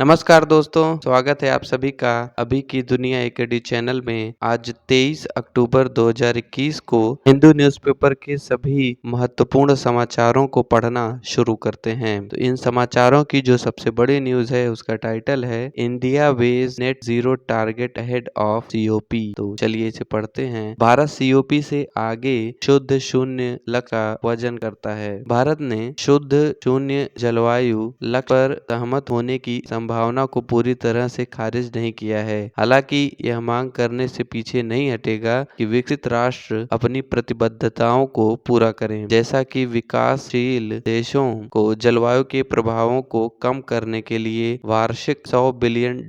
नमस्कार दोस्तों, स्वागत है आप सभी का अभी की दुनिया एकेडी चैनल में। आज 23 अक्टूबर 2021 को हिंदू न्यूज़पेपर के सभी महत्वपूर्ण समाचारों को पढ़ना शुरू करते हैं। तो इन समाचारों की जो सबसे बड़ी न्यूज़ है उसका टाइटल है India weighs net zero target ahead of COP. तो चलिए इसे पढ़ते हैं। भारत सीओपी से आगे शुद्ध शून्य लक्ष्य का वजन करता है। भारत ने शुद्ध शून्य जलवायु लक्ष्य पर सहमत होने की संभावना को पूरी तरह से खारिज नहीं किया है। हालांकि यह मांग करने से पीछे नहीं हटेगा कि विकसित राष्ट्र अपनी प्रतिबद्धताओं को पूरा करें, जैसा कि विकासशील देशों को जलवायु के प्रभावों को कम करने के लिए वार्षिक $100 बिलियन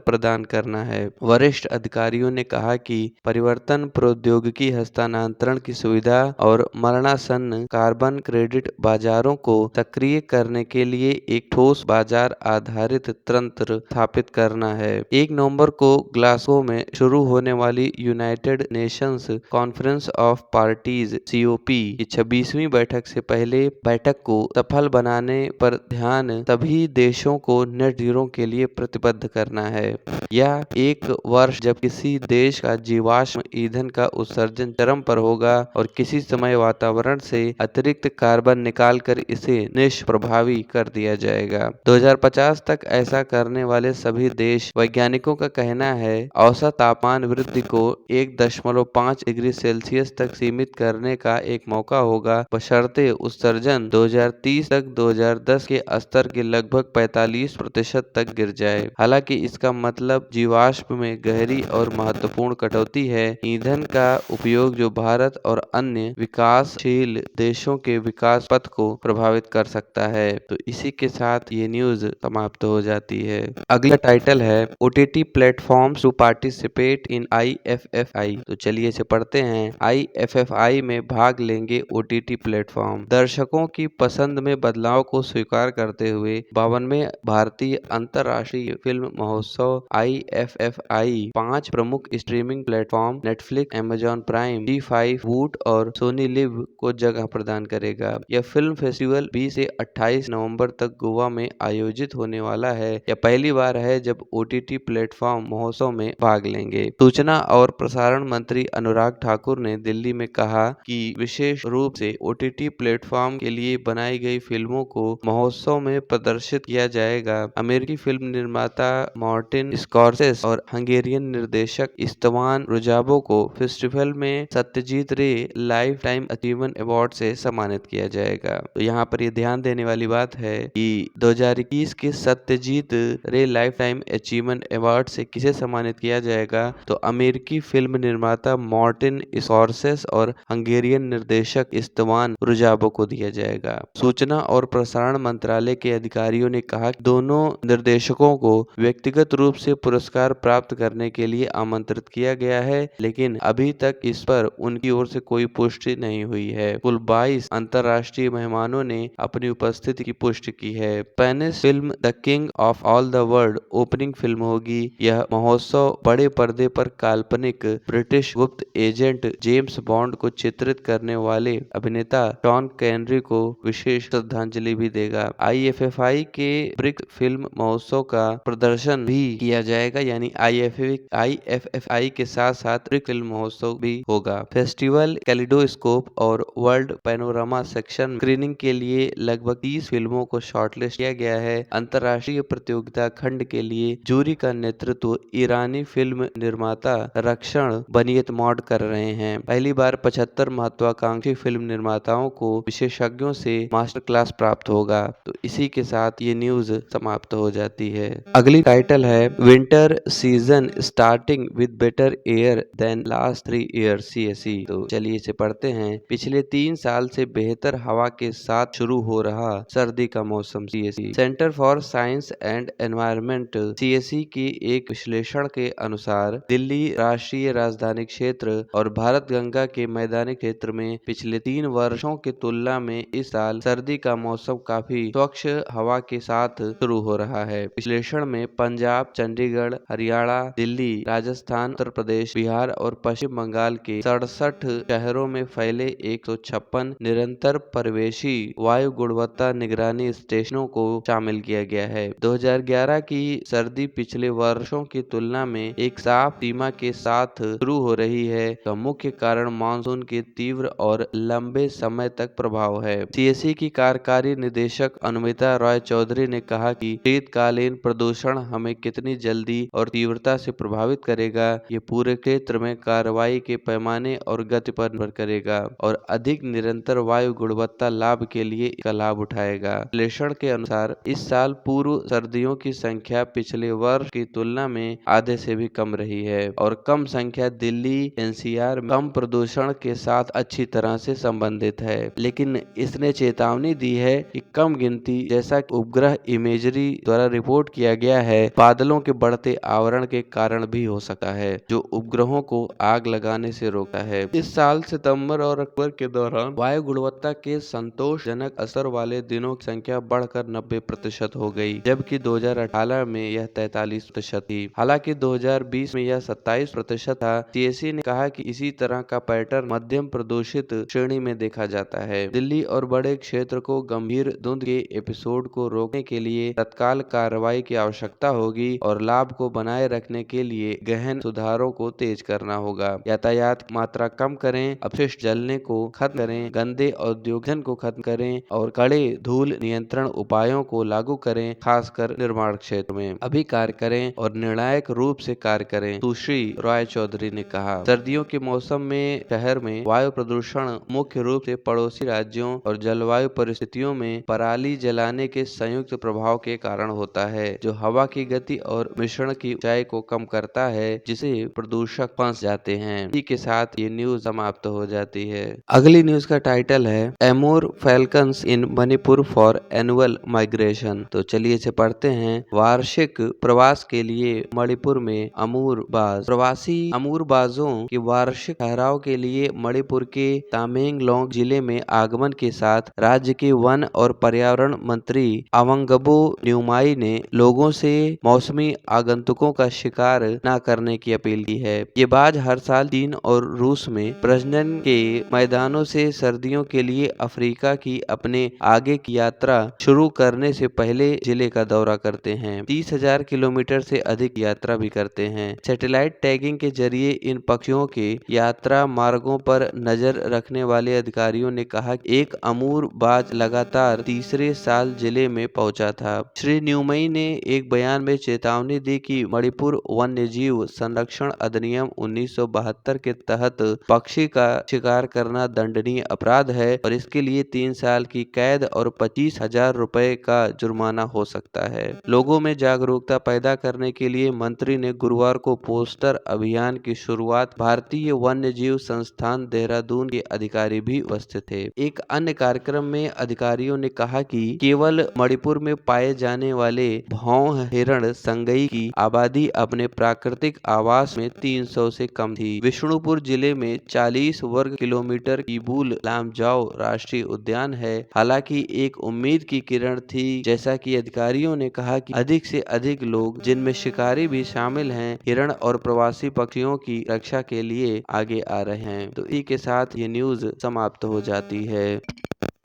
प्रदान करना है। वरिष्ठ अधिकारियों ने कहा कि परिवर्तन प्रौद्योगिकी हस्तांतरण की सुविधा और मरणासन्न कार्बन क्रेडिट बाजारों को सक्रिय करने के लिए एक ठोस बाजार आधारित तंत्र स्थापित करना है। 1 नवंबर को ग्लासगो में शुरू होने वाली United Nations conference of parties COP की 26वीं बैठक से पहले बैठक को सफल बनाने पर ध्यान सभी देशों को नेट जीरो के लिए प्रतिबद्ध करना है। यह एक वर्ष जब किसी देश का जीवाश्म ईंधन का उत्सर्जन चरम पर होगा और किसी समय वातावरण से अतिरिक्त कार्बन निकालकर इसे निष्प्रभावी कर दिया जाएगा। 2050 तक ऐसा करने वाले सभी देश, वैज्ञानिकों का कहना है, औसत तापमान वृद्धि को 1.5 डिग्री सेल्सियस तक सीमित करने का एक मौका होगा, बशर्ते उत्सर्जन 2030 तक 2010 के स्तर के लगभग 45% तक गिर जाए। हालांकि इसका मतलब जीवाश्म में गहरी और महत्वपूर्ण कटौती है। ईंधन का उपयोग जो भारत और अन्य विकासशील देशों के विकास पथ को प्रभावित कर सकता है। तो इसी के साथ ये न्यूज समाप्त हो जाती है। अगला टाइटल है OTT platforms to participate in IFFI. तो चलिए इसे पढ़ते हैं। आईएफएफआई में भाग लेंगे ओटीटी प्लेटफॉर्म। दर्शकों की पसंद में बदलाव को स्वीकार करते हुए 52वें भारतीय अंतर्राष्ट्रीय फिल्म महोत्सव आईएफएफआई 5 प्रमुख streaming platform Netflix, Amazon Prime, Zee five, Voot और सोनी लिव को जगह प्रदान करेगा। यह फिल्म फेस्टिवल 20 से 28 नवंबर तक गोवा में आयोजित होने वाला है। यह पहली बार है जब ओटीटी प्लेटफॉर्म महोत्सव में भाग लेंगे। सूचना और प्रसारण मंत्री अनुराग ठाकुर ने दिल्ली में कहा कि विशेष रूप से ओटीटी प्लेटफॉर्म के लिए बनाई गई फिल्मों को महोत्सव में प्रदर्शित किया जाएगा। अमेरिकी फिल्म निर्माता मार्टिन स्कॉर्सेस और हंगेरियन निर्देशक इस्तवान रुजाबो को फेस्टिवल में सत्यजीत रे लाइफ टाइम अचीवमेंट अवार्ड से सम्मानित किया जाएगा। तो यहाँ पर ये ध्यान देने वाली बात है कि 2021 के सत्यजीत रे लाइफ टाइम अचीवमेंट अवार्ड से किसे सम्मानित किया जाएगा, तो अमेरिकी फिल्म निर्माता मार्टिन स्कॉर्सेस और हंगेरियन निर्देशक इस्तवान रुजाबो को दिया जाएगा। सूचना और प्रसारण मंत्रालय के अधिकारियों ने कहा कि दोनों निर्देशकों को व्यक्तिगत रूप से पुरस्कार प्राप्त करने के लिए आमंत्रित किया गया है, लेकिन अभी तक इस पर उनकी ओर से कोई पुष्टि नहीं हुई है। कुल 22 अंतर्राष्ट्रीय मेहमानों ने अपनी उपस्थिति की पुष्टि की है। Spanish film the king of all the world opening film होगी। यह महोत्सव बड़े पर्दे पर काल्पनिक ब्रिटिश गुप्त एजेंट जेम्स बॉन्ड को चित्रित करने वाले अभिनेता शॉन कैनरी को विशेष श्रद्धांजलि भी देगा। आईएफएफआई के ब्रिक्स फिल्म महोत्सव का प्रदर्शन भी किया जाएगा, यानी आईएफएफआई के साथ साथ ब्रिक्स फिल्म महोत्सव भी होगा। फेस्टिवल कैलिडोस्कोप और वर्ल्ड पैनोरामा सेक्शन स्क्रीनिंग के लिए लगभग 30 फिल्मों को शॉर्टलिस्ट किया गया है। अंतर्राष्ट्रीय प्रतियोगिता खंड के लिए जूरी का नेतृत्व ईरानी फिल्म निर्माता रक्षण बनियतमॉड कर रहे हैं। पहली बार 75 महत्वाकांक्षी फिल्म निर्माताओं को विशेषज्ञों से मास्टर क्लास प्राप्त होगा। तो इसी के साथ ये न्यूज समाप्त हो जाती है। अगली टाइटल है winter season starting with better air than last 3 year CSE. तो चलिए इसे पढ़ते हैं। पिछले 3 साल से बेहतर हवा के साथ शुरू हो रहा सर्दी का मौसम CSE. Centre for science and environment CSE के एक विश्लेषण के अनुसार दिल्ली राष्ट्रीय राजधानी क्षेत्र और भारत गंगा के मैदानी क्षेत्र में पिछले 3 वर्षों की तुलना में इस साल सर्दी का मौसम काफी स्वच्छ हवा के साथ शुरू हो रहा है। विश्लेषण में पंजाब, चंडीगढ़, हरियाणा, दिल्ली, राजस्थान, उत्तर प्रदेश, बिहार और पश्चिम बंगाल के 67 शहरों में फैले 156 निरंतर परिवेशी वायु गुणवत्ता निगरानी स्टेशनों को शामिल किया गया है। 2011 की सर्दी पिछले वर्षों की तुलना में एक साफ सीमा के साथ शुरू हो रही है का मुख्य कारण मानसून के तीव्र और लंबे समय तक प्रभाव है। सीएससी की कार्यकारी निदेशक अनुमिता रॉय चौधरी ने कहा कि शीतकालीन प्रदूषण हमें कितनी जल्दी और तीव्रता से प्रभावित करेगा, ये पूरे क्षेत्र में कार्रवाई के पैमाने और गति पर निर्भर करेगा और अधिक निरंतर वायु गुणवत्ता लाभ के लिए इसका लाभ उठाएगा। विश्लेषण के अनुसार इस साल पूर्व सर्दियों की संख्या पिछले वर्ष की तुलना में आधे से भी कम रही है और कम संख्या दिल्ली एनसीआर में कम प्रदूषण के साथ अच्छी तरह से संबंधित है। लेकिन इसने चेतावनी दी है कि कम गिनती जैसा उपग्रह इमेजरी द्वारा रिपोर्ट किया गया है बादलों के बढ़ते आवरण के कारण भी हो सकता है, जो उपग्रहों को आग लगाने से रोकता है। इस साल सितंबर और अक्टूबर के दौरान वायु गुणवत्ता के संतोषजनक असर वाले दिनों की संख्या बढ़कर 90% हो गई, जबकि 2018 में यह 43% थी। हालांकि 2020 में यह 27% था। सीएससी ने कहा कि इसी तरह का पैटर्न मध्यम प्रदूषित श्रेणी में देखा जाता है। दिल्ली और बड़े क्षेत्र को गंभीर धुंध के एपिसोड को रोकने के लिए तत्काल कार्रवाई की आवश्यकता होगी और लाभ को बनाए रखने के लिए गहन सुधारों को तेज करना होगा। यातायात मात्रा कम करें, अपशिष्ट जलने को खत्म करें, गंदे औद्योगन को खत्म करें और कड़े धूल नियंत्रण उपायों को लागू करें, खासकर निर्माण क्षेत्र में। अभी कार्य करें और निर्णायक रूप से कार्य करें, सुश्री रॉय चौधरी ने कहा। सर्दियों के मौसम में शहर में वायु प्रदूषण मुख्य रूप से पड़ोसी राज्यों और जलवायु परिस्थितियों में पराली जलाने के संयुक्त प्रभाव के कारण होता है, जो हवा की गति और मिश्रण की ऊंचाई को कम करता है, जिसे प्रदूषक फंस जाते हैं। इसी के साथ ये न्यूज समाप्त हो जाती है। अगली न्यूज का टाइटल है Amor falcons in Manipur for annual migration. तो चलिए इसे पढ़ते हैं। वार्षिक प्रवास के लिए मणिपुर में अमूर बाज। प्रवासी अमूर बाजों के वार्षिक ठहराव के लिए मणिपुर के तामेंगलोंग जिले में आगमन के साथ राज्य के वन और पर्यावरण मंत्री अवंगबो न्यूमाई ने लोगों से मौसमी आगंतुकों का शिकार न करने की अपील की है। ये बाज हर साल चीन और रूस में प्रजनन के मैदानों से सर्दियों के लिए अफ्रीका की अपने आगे की यात्रा शुरू करने से पहले जिले का दौरा करते हैं। 30,000 किलोमीटर से अधिक यात्रा भी करते हैं। सैटेलाइट टैगिंग के जरिए इन पक्षियों के यात्रा मार्गों पर नजर रखने वाले अधिकारियों ने कहा कि एक अमूर बाज लगातार तीसरे साल जिले में पहुंचा था। श्री न्यूमई ने एक बयान में चेतावनी दी कि मणिपुर वन्यजीव संरक्षण अधिनियम 1972 के तहत पक्षी का शिकार करना दंडनीय अपराध है और इसके लिए 3 साल की कैद और 25,000 रुपए का जुर्माना हो सकता है। लोगों में जागरूकता पैदा करने के लिए मंत्री ने गुरुवार को पोस्टर अभियान की शुरुआत भारतीय वन्यजीव संस्थान देहरादून के अधिकारी भी उपस्थित थे। एक अन्य कार्यक्रम में अधिकारियों ने कहा कि केवल मणिपुर में पाए जाने वाले भौं हिरण संगई की आबादी अपने प्राकृतिक आवास में 300 से कम थी। विष्णुपुर जिले में 40 वर्ग किलोमीटर की बूल लामजाओ राष्ट्रीय उद्यान है। हालांकि एक उम्मीद की किरण थी, जैसा कि अधिकारियों ने कहा कि अधिक से अधिक लोग, जिनमें शिकारी भी शामिल हैं, हिरण और प्रवासी पक्षियों की रक्षा के लिए आगे आ रहे हैं। तो इसी के साथ ये न्यूज समाप्त हो जाती है।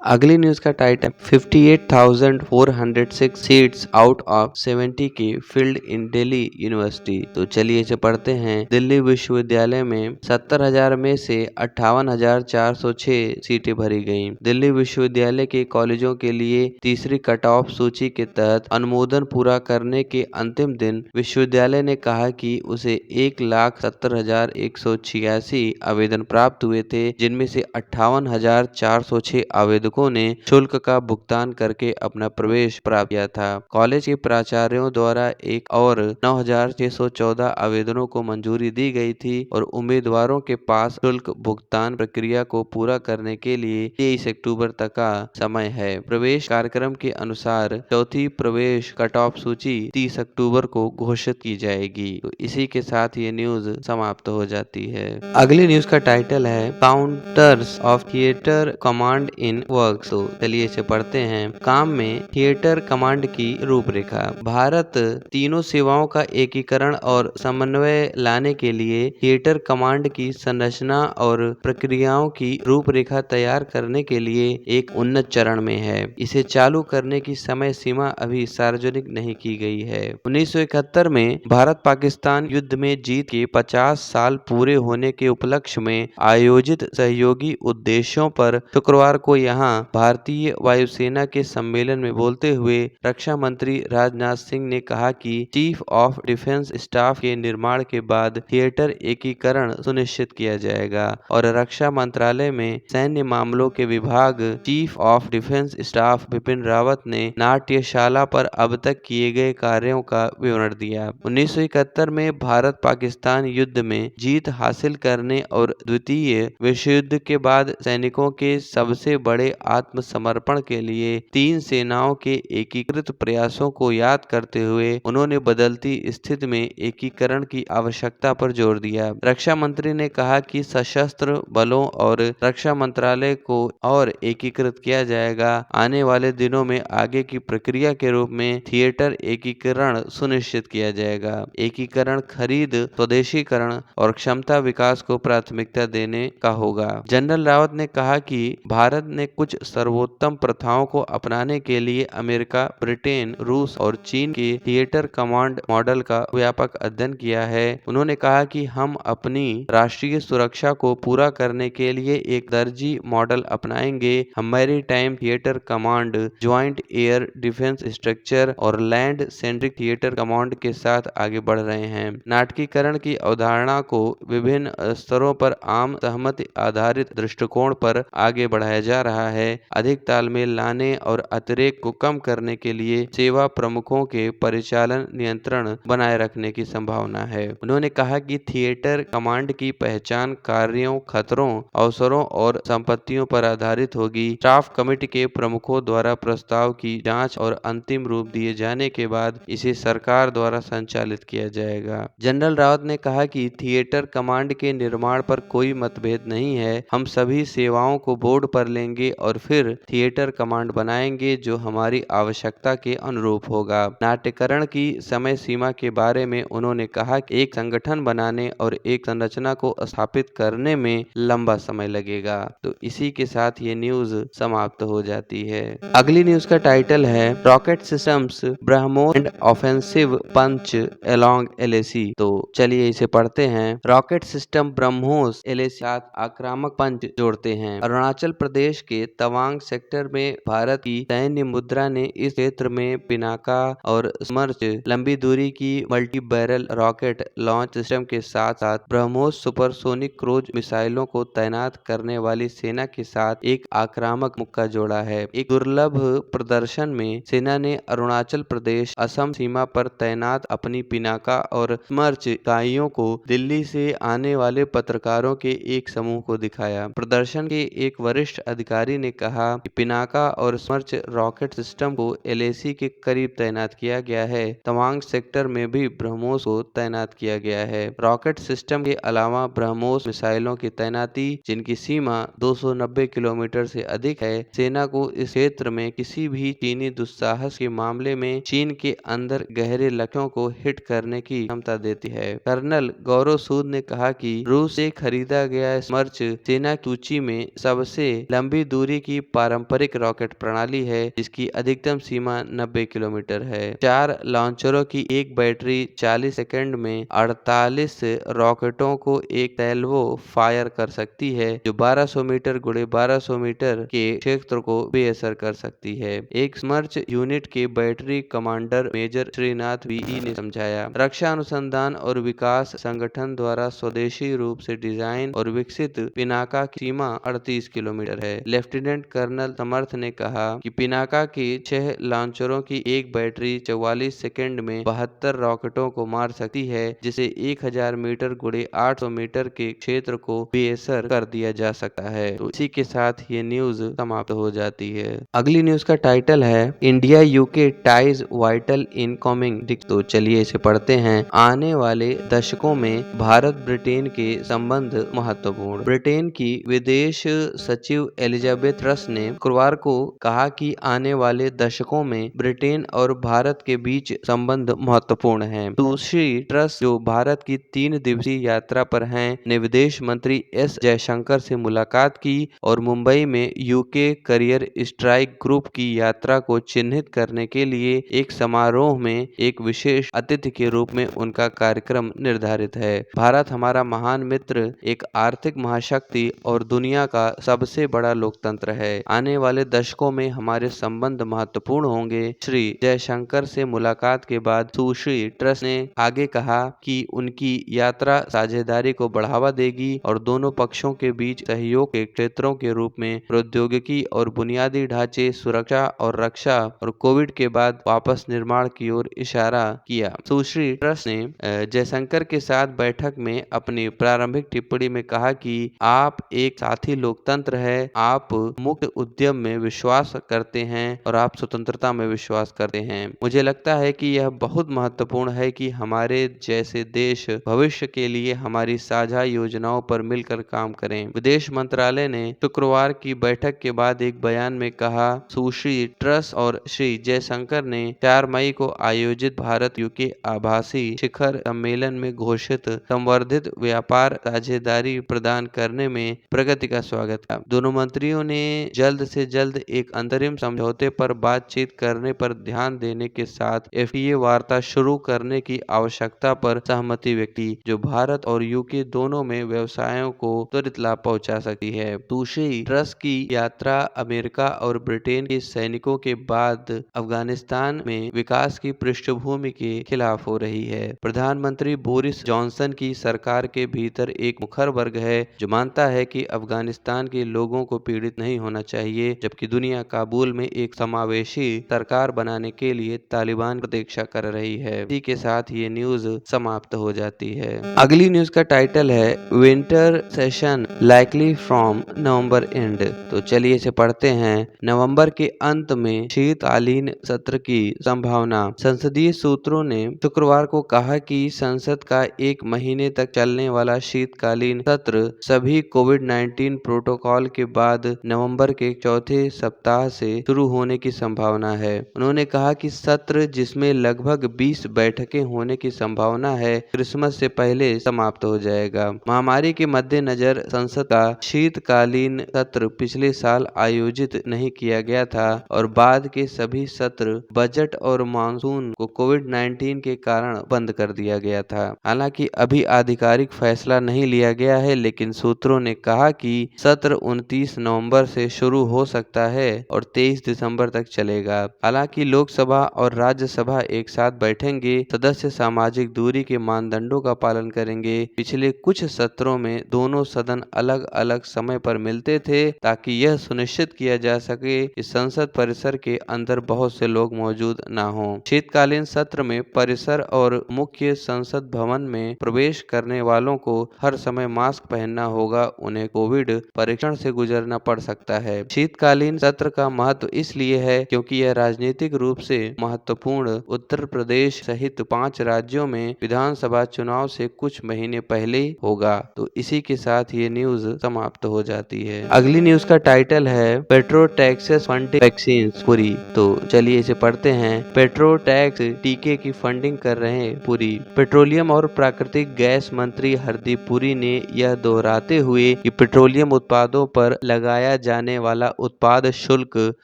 अगली न्यूज का title 58,406 seats out of 70K filled in Delhi university. तो चलिए इसे पढ़ते हैं। दिल्ली विश्वविद्यालय में 70,000 में से 58,406 सीटें भरी गयी। दिल्ली विश्वविद्यालय के कॉलेजों के लिए तीसरी कट ऑफ सूची के तहत अनुमोदन पूरा करने के अंतिम दिन विश्वविद्यालय ने कहा कि उसे 1,70,186 आवेदन प्राप्त हुए थे, जिनमें से 58,406 आवेदकों ने शुल्क का भुगतान करके अपना प्रवेश प्राप्त किया था। कॉलेज के प्राचार्यों द्वारा एक और 9,614 आवेदनों को मंजूरी दी गई थी और उम्मीदवारों के पास शुल्क भुगतान प्रक्रिया को पूरा करने के लिए 23 अक्टूबर तक का समय है। प्रवेश कार्यक्रम के अनुसार चौथी प्रवेश कट ऑफ सूची 30 अक्टूबर को घोषित की जाएगी। तो इसी के साथ ये न्यूज समाप्त हो जाती है। अगली न्यूज का टाइटल है counters of theatre command in works. तो चलिए इसे पढ़ते हैं। काम में थिएटर कमांड की रूपरेखा। भारत तीनों सेवाओं का एकीकरण और समन्वय लाने के लिए थिएटर कमांड की संरचना और प्रक्रियाओं की रूपरेखा तैयार करने के लिए एक उन्नत चरण में है। इसे चालू करने की समय सीमा अभी सार्वजनिक नहीं की गई है। 1971 में भारत पाकिस्तान युद्ध में जीत के 50 साल पूरे होने के उपलक्ष्य में आयोजित सहयोगी उद्देश्यों पर शुक्रवार को यहां भारतीय वायुसेना के सम्मेलन में बोलते हुए रक्षा मंत्री राजनाथ सिंह ने कहा कि चीफ ऑफ डिफेंस स्टाफ के निर्माण के बाद थिएटर एकीकरण सुनिश्चित किया जाएगा और रक्षा मंत्रालय में सैन्य मामलों के विभाग chief of defence staff Bipin Rawat ने नाट्यशाला पर अब तक किए गए कार्यों का विवरण दिया। 1971 में भारत पाकिस्तान युद्ध में जीत हासिल करने और द्वितीय विश्व युद्ध के बाद सैनिकों के सबसे बड़े आत्मसमर्पण के लिए तीन सेनाओं के एकीकृत प्रयासों को याद करते हुए उन्होंने बदलती स्थिति में एकीकरण की आवश्यकता पर जोर दिया। रक्षा मंत्री ने कहा कि सशस्त्र बलों और रक्षा मंत्रालय को और एकीकृत किया जाएगा। आने वाले दिनों में आगे की प्रक्रिया के रूप में थिएटर एकीकरण सुनिश्चित किया जाएगा। एकीकरण खरीद, स्वदेशीकरण और क्षमता विकास को प्राथमिकता देने का होगा। जनरल रावत ने कहा कि भारत ने कुछ सर्वोत्तम प्रथाओं को अपनाने के लिए अमेरिका, ब्रिटेन, रूस और चीन के थिएटर कमांड मॉडल का व्यापक अध्ययन किया है। उन्होंने कहा कि हम अपनी राष्ट्रीय सुरक्षा को पूरा करने के लिए एक दर्जी मॉडल अपनाएंगे। हम maritime theatre command, joint air defence structure और लैंड सेंट्रिक थिएटर कमांड के साथ आगे बढ़ रहे हैं। नाटकीकरण की अवधारणा को विभिन्न स्तरों पर आम सहमति आधारित दृष्टिकोण पर आगे बढ़ाया जा रहा है। अधिक तालमेल लाने और अतिरेक को कम करने के लिए सेवा प्रमुखों के परिचालन नियंत्रण बनाए रखने की संभावना है। उन्होंने कहा कि थिएटर कमांड की पहचान कार्यों, खतरों, अवसरों और संपत्तियों पर आधारित होगी। स्टाफ कमेटी के प्रमुखों द्वारा प्रस्ताव की जांच और अंतिम रूप दिए जाने के बाद इसे सरकार द्वारा संचालित किया जाएगा। जनरल रावत ने कहा कि थिएटर कमांड के निर्माण पर कोई मतभेद नहीं है। हम सभी सेवाओं को बोर्ड पर लेंगे और फिर थिएटर कमांड बनाएंगे जो हमारी आवश्यकता के अनुरूप होगा। नाट्यकरण की समय सीमा के बारे में उन्होंने कहा कि एक संगठन बनाने और एक संरचना को स्थापित करने में लंबा समय लगेगा। तो इसी के साथ ये न्यूज समाप्त हो जाती है। अगली न्यूज का टाइटल है rocket systems BrahMos and offensive punch along LAC. तो चलिए इसे पढ़ते हैं। रॉकेट सिस्टम ब्रह्मोस एलएसी साथ आक्रामक पंच जोड़ते हैं। अरुणाचल प्रदेश के तवांग सेक्टर में भारत की सैन्य मुद्रा ने इस क्षेत्र में पिनाका और स्मर्च लंबी दूरी की multi barrel rocket launch system के साथ साथ ब्रह्मोस सुपरसोनिक क्रूज मिसाइलों को तैनात करने वाली सेना के साथ एक आक्रामक मुक्का जोड़ा है। एक दुर्लभ प्रदर्शन में सेना ने अरुणाचल प्रदेश असम सीमा पर तैनात अपनी पिनाका और स्मर्च इकाइयों को दिल्ली से आने वाले पत्रकारों के एक समूह को दिखाया। प्रदर्शन के एक वरिष्ठ अधिकारी ने कहा कि पिनाका और स्मर्च रॉकेट सिस्टम को एलएसी के करीब तैनात किया गया है। तवांग सेक्टर में भी ब्रह्मोस को तैनात किया गया है। रॉकेट सिस्टम के अलावा ब्रह्मोस मिसाइलों की तैनाती जिनकी सीमा 290 किलोमीटर से अधिक है, सेना को इस क्षेत्र में किसी भी चीनी दुस्साहस के मामले में चीन के अंदर गहरे लक्ष्यों को हिट करने की क्षमता देती है। कर्नल गौरव सूद ने कहा कि रूस से खरीदा गया स्मर्च सेना की सूची में सबसे लंबी दूरी की पारंपरिक रॉकेट प्रणाली है जिसकी अधिकतम सीमा 90 किलोमीटर है। 4 लॉन्चरों की एक बैटरी 40 सेकंड में 48 रॉकेटों को एक सैल्वो फायर कर सकती है जो 1200 मीटर गुणे 1200 मीटर के क्षेत्र को बेअसर कर सकती है। एक स्मर्च यूनिट के battery commander major Shrinath V ने समझाया। रक्षा अनुसंधान और विकास संगठन द्वारा स्वदेशी रूप से डिजाइन और विकसित पिनाका की सीमा 38 किलोमीटर है। लेफ्टिनेंट कर्नल समर्थ ने कहा कि पिनाका के 6 लॉन्चरों की एक बैटरी 44 सेकंड में 72 रॉकेटों को मार सकती है जिसे 1000 मीटर गुणे 800 मीटर के क्षेत्र को बेअसर कर दिया जा सकता है। तो इसी के साथ ये न्यूज समाप्त हो जाती है। अगली न्यूज का टाइटल है India UK ties vital incoming. तो चलिए इसे पढ़ते हैं। आने वाले दशकों में भारत ब्रिटेन के संबंध महत्वपूर्ण। ब्रिटेन की विदेश सचिव एलिजाबेथ समन्वय ट्रस्ट ने शुक्रवार को कहा कि आने वाले दशकों में ब्रिटेन और भारत के बीच संबंध महत्वपूर्ण हैं। सुश्री ट्रस्ट, जो भारत की 3 दिवसीय यात्रा पर हैं, ने विदेश मंत्री एस जयशंकर से मुलाकात की और मुंबई में यूके करियर स्ट्राइक ग्रुप की यात्रा को चिन्हित करने के लिए एक समारोह में एक विशेष अतिथि के रूप में उनका कार्यक्रम निर्धारित है। भारत हमारा महान मित्र, एक आर्थिक महाशक्ति और दुनिया का सबसे बड़ा लोकतंत्र है। आने वाले दशकों में हमारे संबंध महत्वपूर्ण होंगे। श्री जयशंकर से मुलाकात के बाद सुश्री ट्रस्ट ने आगे कहा कि उनकी यात्रा साझेदारी को बढ़ावा देगी और दोनों पक्षों के बीच सहयोग के क्षेत्रों के रूप में प्रौद्योगिकी और बुनियादी ढांचे, सुरक्षा और रक्षा और कोविड के बाद वापस निर्माण की ओर इशारा किया। सुश्री ट्रस्ट ने जयशंकर के साथ बैठक में अपनी प्रारंभिक टिप्पणी में कहा कि आप एक साथी लोकतंत्र है, आप मुक्त उद्यम में विश्वास करते हैं और आप स्वतंत्रता में विश्वास करते हैं। मुझे लगता है कि यह बहुत महत्वपूर्ण है कि हमारे जैसे देश भविष्य के लिए हमारी साझा योजनाओं पर मिलकर काम करें। विदेश मंत्रालय ने शुक्रवार की बैठक के बाद एक बयान में कहा, सुश्री ट्रस्ट और श्री जयशंकर ने 4 मई को आयोजित भारत यूके आभासी शिखर सम्मेलन में घोषित संवर्धित व्यापार साझेदारी प्रदान करने में प्रगति का स्वागत किया। दोनों मंत्रियों ने जल्द से जल्द एक अंतरिम समझौते पर बातचीत करने पर ध्यान देने के साथ एफटीए वार्ता शुरू करने की आवश्यकता पर सहमति व्यक्त की, जो भारत और यूके दोनों में व्यवसायों को त्वरित लाभ पहुंचा सकती है। सुश्री ट्रस्ट की यात्रा अमेरिका और ब्रिटेन के सैनिकों के बाद अफगानिस्तान में विकास की पृष्ठभूमि के खिलाफ हो रही है। प्रधानमंत्री बोरिस जॉनसन की सरकार के भीतर एक मुखर वर्ग है जो मानता है कि अफगानिस्तान के लोगों को पीड़ित नहीं होना चाहिए, जबकि दुनिया काबुल में एक समावेशी सरकार बनाने के लिए तालिबान प्रतीक्षा कर रही है। इसी के साथ ये न्यूज समाप्त हो जाती है। अगली न्यूज का टाइटल है winter session likely from November and. तो चलिए इसे पढ़ते हैं। नवंबर के अंत में शीतकालीन सत्र की संभावना। संसदीय सूत्रों ने शुक्रवार को कहा कि संसद का 1 महीने तक चलने वाला शीतकालीन सत्र सभी कोविड-19 प्रोटोकॉल के बाद नवंबर के चौथे सप्ताह से शुरू होने की संभावना है। उन्होंने कहा कि सत्र, जिसमें लगभग 20 बैठकें होने की संभावना है, क्रिसमस से पहले समाप्त हो जाएगा। महामारी के मद्देनजर संसद का शीतकालीन सत्र पिछले साल आयोजित नहीं किया गया था और बाद के सभी सत्र, बजट और मानसून को कोविड-19 के कारण बंद कर दिया गया था। हालांकि अभी आधिकारिक फैसला नहीं लिया गया है, लेकिन सूत्रों ने कहा कि सत्र 29 नवंबर से शुरू हो सकता है और 23 दिसंबर तक चलेगा। हालांकि लोकसभा और राज्यसभा एक साथ बैठेंगे। सदस्य सामाजिक दूरी के मानदंडों का पालन करेंगे। पिछले कुछ सत्रों में दोनों सदन अलग अलग समय पर मिलते थे ताकि यह सुनिश्चित किया जा सके कि संसद परिसर के अंदर बहुत से लोग मौजूद न हों। शीतकालीन सत्र में परिसर और मुख्य संसद भवन में प्रवेश करने वालों को हर समय मास्क पहनना होगा। उन्हें कोविड परीक्षण से गुजरना पड़ सकता है। शीतकालीन सत्र का महत्व इसलिए है क्योंकि यह राजनीतिक रूप से महत्वपूर्ण उत्तर प्रदेश सहित 5 राज्यों में विधानसभा चुनाव से कुछ महीने पहले ही होगा। तो इसी के साथ ये न्यूज समाप्त हो जाती है। अगली न्यूज का टाइटल है पेट्रो टैक्सेस फंडिंग वैक्सीन पूरी। तो चलिए इसे पढ़ते हैं। पेट्रो टैक्स टीके की फंडिंग कर रहे हैं पूरी। पेट्रोलियम और प्राकृतिक गैस मंत्री हरदीप पुरी ने यह दोहराते हुए कि पेट्रोलियम उत्पादों पर लगाया जाने वाला उत्पाद शुल्क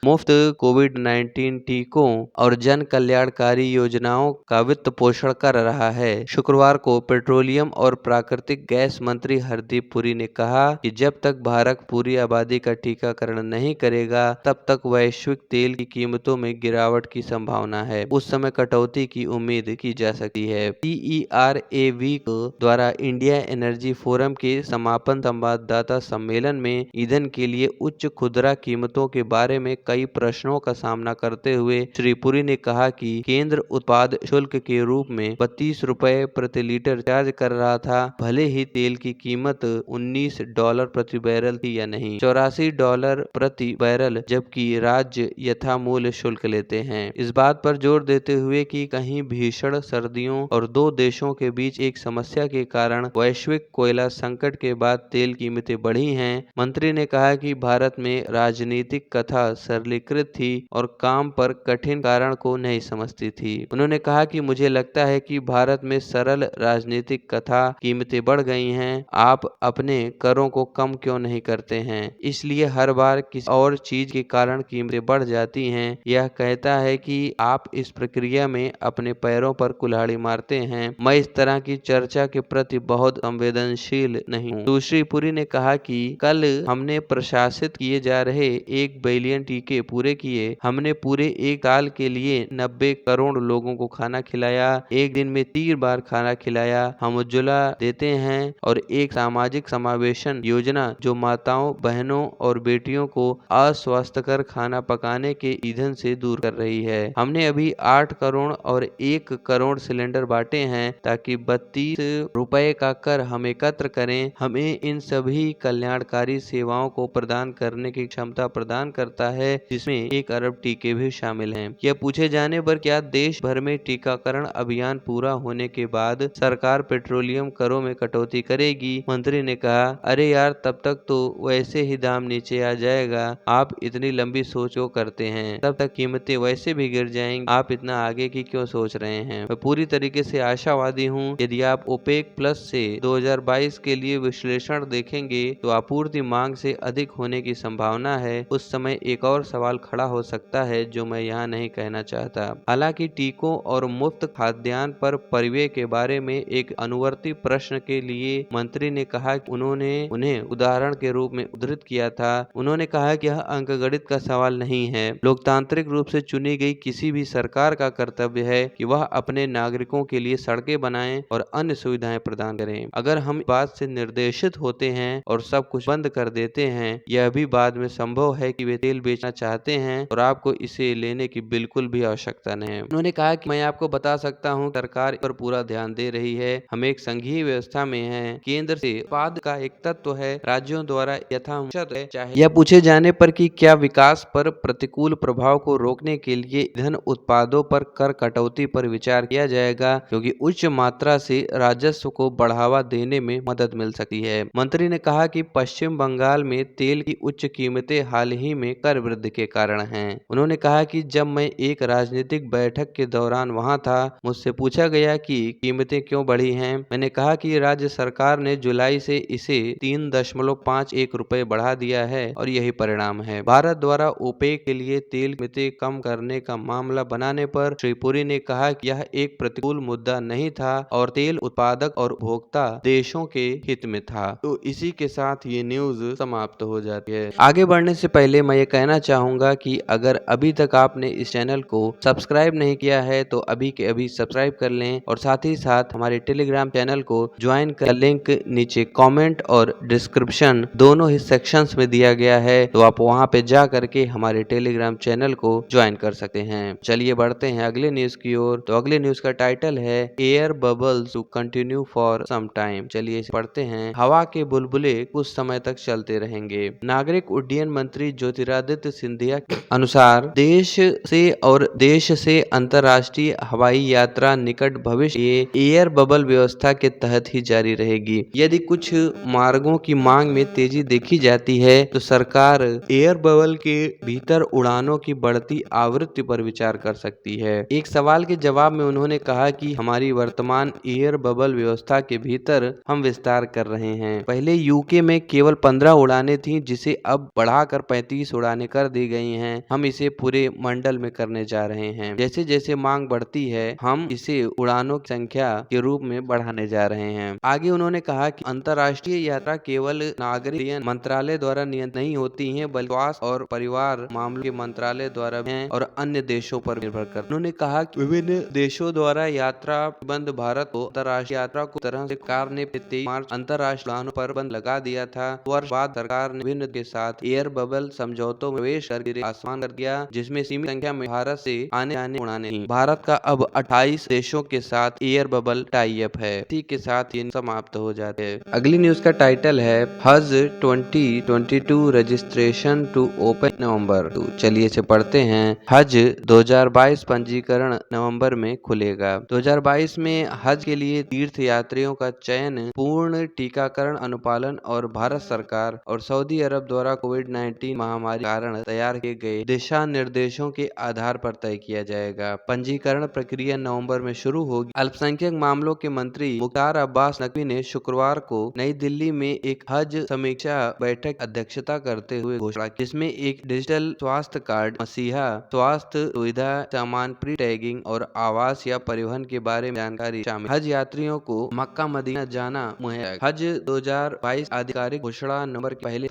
मुफ्त कोविड-19 टीकों और जन कल्याणकारी योजनाओं का वित्त पोषण कर रहा है। शुक्रवार को पेट्रोलियम और प्राकृतिक गैस मंत्री हरदीप पुरी ने कहा कि जब तक भारत पूरी आबादी का टीकाकरण नहीं करेगा, तब तक वैश्विक तेल की कीमतों में गिरावट की संभावना है। उस समय कटौती की उम्मीद की जा सकती है। TERAW द्वारा इंडिया एनर्जी फोरम के समापन संवाददाता सम्मेलन में ईंधन के लिए उच्च खुदरा कीमतों के बारे में कई प्रश्नों का सामना करते हुए श्री पुरी ने कहा कि केंद्र उत्पाद शुल्क के रूप में 32 रुपए प्रति लीटर चार्ज कर रहा था, भले ही तेल की कीमत $19 प्रति बैरल थी या नहीं, $84 प्रति बैरल, जबकि राज्य यथामूल्य शुल्क लेते हैं। इस बात पर जोर देते हुए कि कहीं भीषण सर्दियों और 2 देशों के बीच एक समस्या के कारण वैश्विक कोयला संकट के बाद तेल कीमतें बढ़ी हैं, मंत्री ने कहा कि भारत में राजनीतिक कथा सरलीकृत थी और काम पर कठिन कारण को नहीं समझती थी। उन्होंने कहा कि मुझे लगता है कि भारत में सरल राजनीतिक कथा कीमतें बढ़ गई हैं, आप अपने करों को कम क्यों नहीं करते हैं, इसलिए हर बार किसी और चीज के कारण कीमतें बढ़ जाती हैं। यह कहता है कि आप इस प्रक्रिया में अपने पैरों पर कुल्हाड़ी मारते हैं। मैं इस तरह की चर्चा के प्रति बहुत संवेदनशील नहीं हूँ। सुश्री पुरी ने कहा कि कल हमने प्रशासित किए जा रहे 1 बिलियन टीके पूरे किए। हमने पूरे एक साल के लिए 90 करोड़ लोगों को खाना खिलाया, एक दिन में 3 बार खाना खिलाया। हम उज्ज्वला देते हैं और एक सामाजिक समावेशन योजना जो माताओं, बहनों और बेटियों को अस्वास्थ्यकर खाना पकाने के ईंधन से दूर कर रही है। हमने अभी 8 करोड़ और 1 करोड़ सिलेंडर बांटे हैं ताकि 32 रुपए का कर हम एकत्र करें। हमें इन सभी कल्याणकारी सेवाओं को प्रदान करने की क्षमता प्रदान करता है, जिसमें 1 अरब टीके भी शामिल हैं। यह पूछे जाने पर क्या देश भर में टीकाकरण अभियान पूरा होने के बाद सरकार पेट्रोलियम करों में कटौती करेगी? मंत्री ने कहा, अरे यार, तब तक तो वैसे ही दाम नीचे आ जाएगा। आप इतनी लंबी सोच क्यों करते हैं? तब तक कीमतें वैसे भी गिर जाएंगी। आप इतना आगे की क्यों सोच रहे हैं? मैं पूरी तरीके से आशावादी हूँ। यदि आप ओपेक प्लस से 2022 के लिए विश्लेषण देखेंगे तो आपूर्ति मांग से अधिक होने की संभावना है। उस समय एक और सवाल खड़ा हो सकता है जो मैं यहाँ नहीं कहना चाहता। हालांकि टीकों और मुफ्त खाद्यान्न पर परिव्यय के बारे में एक अनुवर्ती प्रश्न के लिए मंत्री ने कहा कि उन्होंने उन्हें उदाहरण के रूप में उद्धृत किया था। उन्होंने कहा कि यह अंकगणित का सवाल नहीं है। लोकतांत्रिक रूप से चुनी गई किसी भी सरकार का कर्तव्य है कि वह अपने नागरिकों के लिए सड़कें बनाएं और अन्य सुविधाएं प्रदान करें। अगर हम बात से निर्देशित होते हैं और सब कुछ बंद कर देते हैं, यह भी बाद में संभव है कि वे तेल बेचना चाहते हैं और आपको इसे लेने की बिल्कुल भी आवश्यकता नहीं है। उन्होंने कहा कि मैं आपको बता सकता हूं, सरकार पर पूरा ध्यान दे रही है। हम एक संघीय व्यवस्था में हैं। केंद्र से उत्पाद का एक तत्व है, राज्यों द्वारा यथानुसार है। चाहे यह पूछे जाने पर कि क्या विकास पर प्रतिकूल प्रभाव को रोकने के लिए ईंधन उत्पादों पर कर कटौती पर विचार किया जाएगा, क्योंकि उच्च मात्रा से राजस्व को बढ़ावा देने में मदद मिल सकती है। मंत्री ने कहा कि पश्चिम बंगाल में तेल की उच्च कीमतें हाल ही में कर वृद्धि के कारण हैं। उन्होंने कहा कि जब मैं एक राजनीतिक बैठक के दौरान वहां था, मुझसे पूछा गया कि कीमतें क्यों बढ़ी हैं। मैंने कहा कि राज्य सरकार ने जुलाई से इसे 3.51 रुपए बढ़ा दिया है और यही परिणाम है। भारत द्वारा ओपेक के लिए तेल कीमतें कम करने का मामला बनाने पर श्री पुरी ने कहा कि यह एक प्रतिकूल मुद्दा नहीं था और तेल उत्पादक और उपभोक्ता देशों के हित में था। तो इसी के साथ ये न्यूज समाप्त हो जाती है। आगे बढ़ने से पहले मैं ये कहना चाहूंगा कि अगर अभी तक आपने इस चैनल को सब्सक्राइब नहीं किया है तो अभी के अभी सब्सक्राइब कर लें और साथ ही साथ हमारे टेलीग्राम चैनल को ज्वाइन कर लिंक नीचे कमेंट और डिस्क्रिप्शन दोनों ही सेक्शंस में दिया गया है, तो आप वहां पे जा करके हमारे टेलीग्राम चैनल को ज्वाइन कर सकते हैं। चलिए बढ़ते हैं अगले न्यूज की ओर। तो अगले न्यूज का टाइटल है air bubbles to continue for some time. चलिए इसे पढ़ते हैं। हवा के बुलबुले कुछ समय तक चलते रहेंगे। नागरिक उड्डयन मंत्री ज्योतिरादित्य सिंधिया के अनुसार देश से अंतर्राष्ट्रीय हवाई यात्रा निकट भविष्य एयर बबल व्यवस्था के तहत ही जारी रहेगी। यदि कुछ मार्गों की मांग में तेजी देखी जाती है तो सरकार एयर बबल के भीतर उड़ानों की बढ़ती आवृत्ति पर विचार कर सकती है। एक सवाल के जवाब में उन्होंने कहा कि हमारी वर्तमान एयर बबल व्यवस्था के भीतर हम विस्तार कर रहे हैं। पहले यूके में केवल 15 उड़ानें थीं, जिसे अब बढ़ाकर 35 उड़ानें कर दी गई हैं। हम इसे पूरे मंडल में करने जा रहे हैं। जैसे जैसे मांग बढ़ती है, हम इसे उड़ानों की संख्या के रूप में बढ़ाने जा रहे हैं। आगे उन्होंने कहा कि अंतर्राष्ट्रीय यात्रा केवल नागरिक मंत्रालय द्वारा नियंत्रित नहीं होती है, बल्कि स्वास्थ्य और परिवार मामलों के मंत्रालय द्वारा भी हैं और अन्य देशों पर निर्भर करते हैं। उन्होंने कहा कि विभिन्न देशों द्वारा यात्रा प्रतिबंध भारत को अंतर्राष्ट्रीय यात्रा को तरह से सरकार ने 23 मार्च अंतर्राष्ट्रीय उड़ानों पर प्रतिबंध लगा दिया था। वर्ष बाद सरकार ने विभिन्न के साथ एयर बबल समझौतों में प्रवेश करके आसान कर दिया, जिसमें सीमित संख्या में भारत से आने जाने उड़ानें थीं। भारत का अब 28 देशों के साथ एयर बबल टाई अप है। इसी के साथ ये समाप्त हो जाते हैं। अगली न्यूज का टाइटल है हज 2022 रजिस्ट्रेशन टू ओपन नवंबर। तो चलिए इसे पढ़ते हैं। हज 2022 पंजीकरण नवंबर में खुलेगा। 2022 में हज के लिए तीर्थ यात्रियों का चयन पूर्ण टीकाकरण अनुपालन और भारत सरकार और सऊदी अरब अरब द्वारा कोविड-19 महामारी के कारण तैयार किए गए दिशा निर्देशों के आधार पर तय किया जाएगा। पंजीकरण प्रक्रिया नवंबर में शुरू होगी। अल्पसंख्यक मामलों के मंत्री मुख्तार अब्बास नकवी ने शुक्रवार को नई दिल्ली में एक हज समीक्षा बैठक की अध्यक्षता करते हुए घोषणा की, जिसमें एक डिजिटल स्वास्थ्य कार्ड, मसीहा स्वास्थ्य सुविधा, सामान प्री टैगिंग और आवास या परिवहन के बारे में जानकारी शामिल। हज यात्रियों को मक्का मदीना जाना मुहैया। हज 2022 आधिकारिक घोषणा नंबर के पहले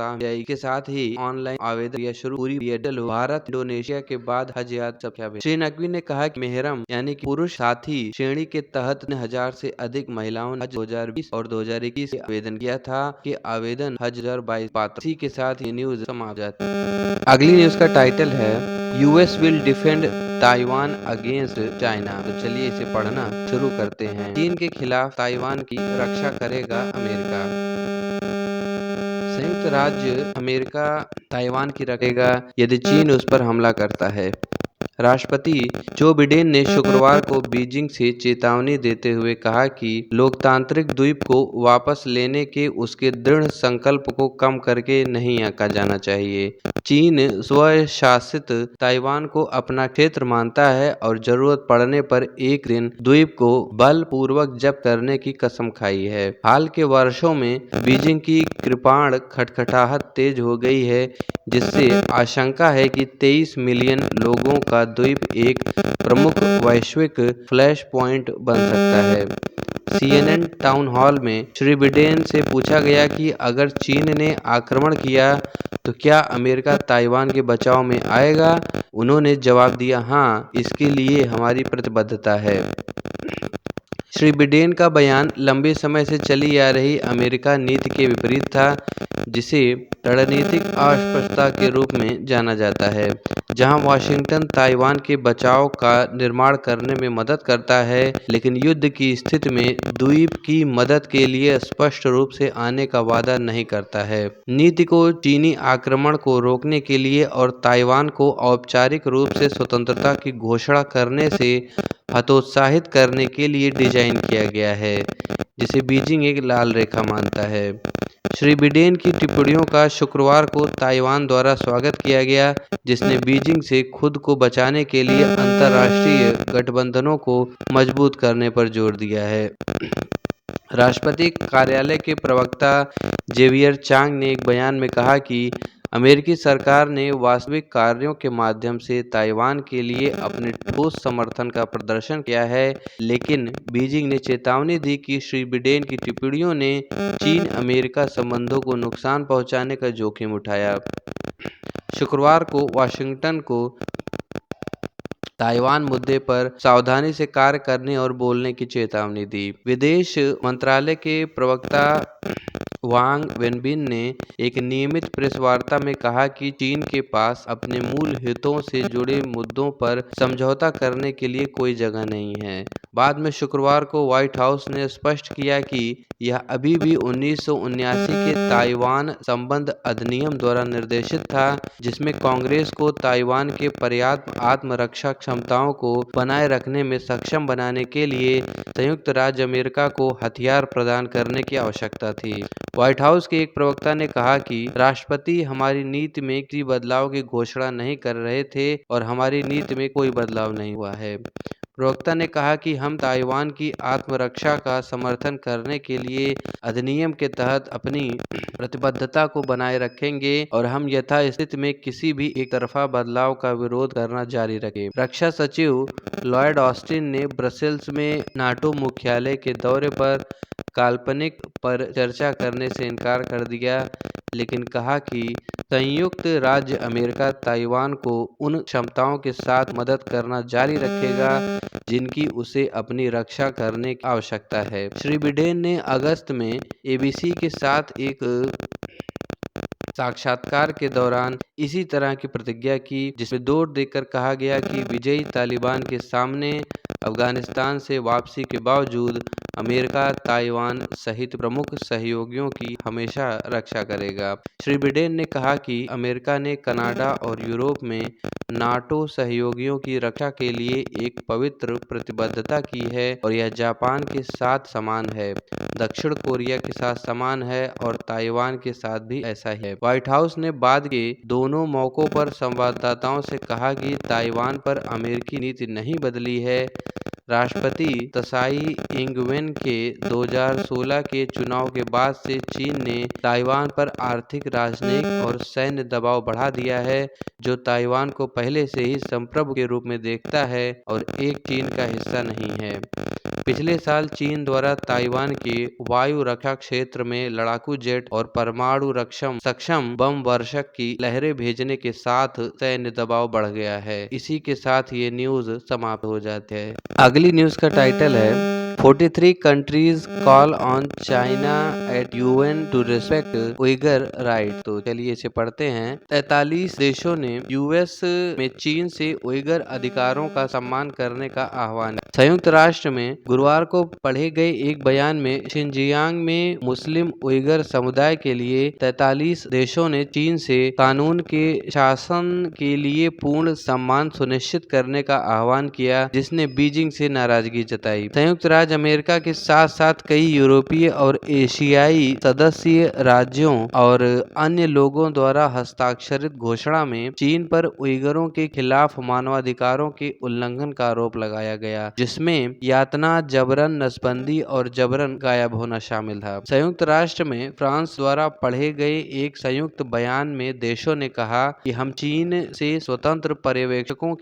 के साथ ही ऑनलाइन आवेदन या शुरू पूरी डिजिटल। भारत इंडोनेशिया के बाद हज यात्रा संख्या में। श्री नकवी ने कहा कि मेहरम यानी कि पुरुष साथी श्रेणी के तहत 1000 से अधिक महिलाओं ने हज 2020 और 2021 से आवेदन किया था कि आवेदन हज 2022 पात्र। इसी के साथ ये न्यूज समाप्त जाती है। अगली न्यूज का टाइटल है US will defend Taiwan against China. तो चलिए इसे पढ़ना शुरू करते हैं। चीन के खिलाफ ताइवान की रक्षा करेगा अमेरिका। संयुक्त राज्य अमेरिका ताइवान की रखेगा यदि चीन उस पर हमला करता है। राष्ट्रपति जो बिडेन ने शुक्रवार को बीजिंग से चेतावनी देते हुए कहा कि लोकतांत्रिक द्वीप को वापस लेने के उसके दृढ़ संकल्प को कम करके नहीं आंका जाना चाहिए। चीन स्वशासित ताइवान को अपना क्षेत्र मानता है और जरूरत पड़ने पर एक दिन द्वीप को बलपूर्वक जब्त करने की कसम खाई है। हाल के वर्षों में बीजिंग की कृपाण खटखटाहट तेज हो गई है, जिससे आशंका है कि 23 मिलियन लोगों का द्वीप एक प्रमुख वैश्विक फ्लैश पॉइंट बन सकता है। CNN टाउन हॉल में श्री बिडेन से पूछा गया कि अगर चीन ने आक्रमण किया तो क्या अमेरिका ताइवान के बचाव में आएगा। उन्होंने जवाब दिया, हाँ, इसके लिए हमारी प्रतिबद्धता है। श्री बिडेन का बयान लंबे समय से चली आ रही अमेरिका नीति के विपरीत था, जिसे रणनीतिक अस्पष्टता के रूप में जाना जाता है, जहां वाशिंगटन ताइवान के बचाव का निर्माण करने में मदद करता है, लेकिन युद्ध की स्थिति में द्वीप की मदद के लिए स्पष्ट रूप से आने का वादा नहीं करता है। नीति को चीनी आक्रमण को रोकने के लिए और ताइवान को औपचारिक रूप से स्वतंत्रता की घोषणा करने से हतोत्साहित करने के लिए डिजाइन किया गया है, जिसे बीजिंग एक लाल रेखा मानता है। श्री बिडेन की टिप्पणियों का शुक्रवार को ताइवान द्वारा स्वागत किया गया, जिसने बीजिंग से खुद को बचाने के लिए अंतर्राष्ट्रीय गठबंधनों को मजबूत करने पर जोर दिया है। राष्ट्रपति कार्यालय के प्रवक्ता जेवियर चांग ने एक बयान में कहा कि अमेरिकी सरकार ने वास्तविक कार्यों के माध्यम से ताइवान के लिए अपने ठोस समर्थन का प्रदर्शन किया है, लेकिन बीजिंग ने चेतावनी दी कि श्री बिडेन की टिप्पणियों ने चीन अमेरिका संबंधों को नुकसान पहुंचाने का जोखिम उठाया। शुक्रवार को वाशिंगटन को ताइवान मुद्दे पर सावधानी से कार्य करने और बोलने की चेतावनी दी। विदेश मंत्रालय के प्रवक्ता वांग वेनबिन ने एक नियमित प्रेस वार्ता में कहा कि चीन के पास अपने मूल हितों से जुड़े मुद्दों पर समझौता करने के लिए कोई जगह नहीं है। बाद में शुक्रवार को व्हाइट हाउस ने स्पष्ट किया कि यह अभी भी 1979 के ताइवान संबंध अधिनियम द्वारा निर्देशित था, जिसमें कांग्रेस को ताइवान के पर्याप्त आत्मरक्षा क्षमताओं को बनाए रखने में सक्षम बनाने के लिए संयुक्त राज्य अमेरिका को हथियार प्रदान करने की आवश्यकता थी। व्हाइट हाउस के एक प्रवक्ता ने कहा कि राष्ट्रपति हमारी नीति में किसी बदलाव की घोषणा नहीं कर रहे थे और हमारी नीति में कोई बदलाव नहीं हुआ है। प्रवक्ता ने कहा कि हम ताइवान की आत्मरक्षा का समर्थन करने के लिए अधिनियम के तहत अपनी प्रतिबद्धता को बनाए रखेंगे और हम यथास्थिति में किसी भी एक तरफा बदलाव का विरोध करना जारी रखें। रक्षा सचिव लॉयड ऑस्टिन ने ब्रसेल्स में नाटो मुख्यालय के दौरे पर काल्पनिक पर चर्चा करने से इनकार कर दिया, लेकिन कहा कि संयुक्त राज्य अमेरिका ताइवान को उन क्षमताओं के साथ मदद करना जारी रखेगा जिनकी उसे अपनी रक्षा करने की आवश्यकता है। श्री बिडेन ने अगस्त में एबीसी के साथ एक साक्षात्कार के दौरान इसी तरह की प्रतिज्ञा की, जिसमें जोर देकर कहा गया कि विजयी तालिबान के सामने अफगानिस्तान से वापसी के बावजूद अमेरिका, ताइवान सहित प्रमुख सहयोगियों की हमेशा रक्षा करेगा। श्री बिडेन ने कहा कि अमेरिका ने कनाडा और यूरोप में नाटो सहयोगियों की रक्षा के लिए एक पवित्र प्रतिबद्धता की है और यह जापान के साथ समान है, दक्षिण कोरिया के साथ समान है और ताइवान के साथ भी ऐसा ही है। व्हाइट हाउस ने बाद के दोनों मौकों पर संवाददाताओं से कहा कि ताइवान पर अमेरिकी नीति नहीं बदली है। राष्ट्रपति त्साई इंग-वेन के 2016 के चुनाव के बाद से चीन ने ताइवान पर आर्थिक, राजनयिक और सैन्य दबाव बढ़ा दिया है, जो ताइवान को पहले से ही संप्रभु के रूप में देखता है और एक चीन का हिस्सा नहीं है। पिछले साल चीन द्वारा ताइवान के वायु रक्षा क्षेत्र में लड़ाकू जेट और परमाणु सक्षम बम वर्षक की लहरें भेजने के साथ सैन्य दबाव बढ़ गया है। इसी के साथ ये न्यूज समाप्त हो जाती है। अगली न्यूज का टाइटल है 43 countries call on China at UN to respect Uyghur right. तो चलिए इसे पढ़ते हैं। 43 देशों ने यूएस में चीन से उइगर अधिकारों का सम्मान करने का आह्वान किया। संयुक्त राष्ट्र में गुरुवार को पढ़े गए एक बयान में शिनजियांग में मुस्लिम उइगर समुदाय के लिए 43 देशों ने चीन से कानून के शासन के लिए पूर्ण सम्मान सुनिश्चित करने का आह्वान किया, जिसने बीजिंग से नाराजगी जताई। संयुक्त राज्य अमेरिका के साथ साथ कई यूरोपीय और एशियाई सदस्य राज्यों और अन्य लोगों द्वारा हस्ताक्षरित घोषणा में चीन पर उइगरों के खिलाफ मानवाधिकारों के उल्लंघन का आरोप लगाया गया, जिसमें यातना, जबरन नसबंदी और जबरन गायब होना शामिल था। संयुक्त राष्ट्र में फ्रांस द्वारा पढ़े गए एक संयुक्त बयान में देशों ने कहा कि हम चीन से स्वतंत्र पर्यवेक्षकों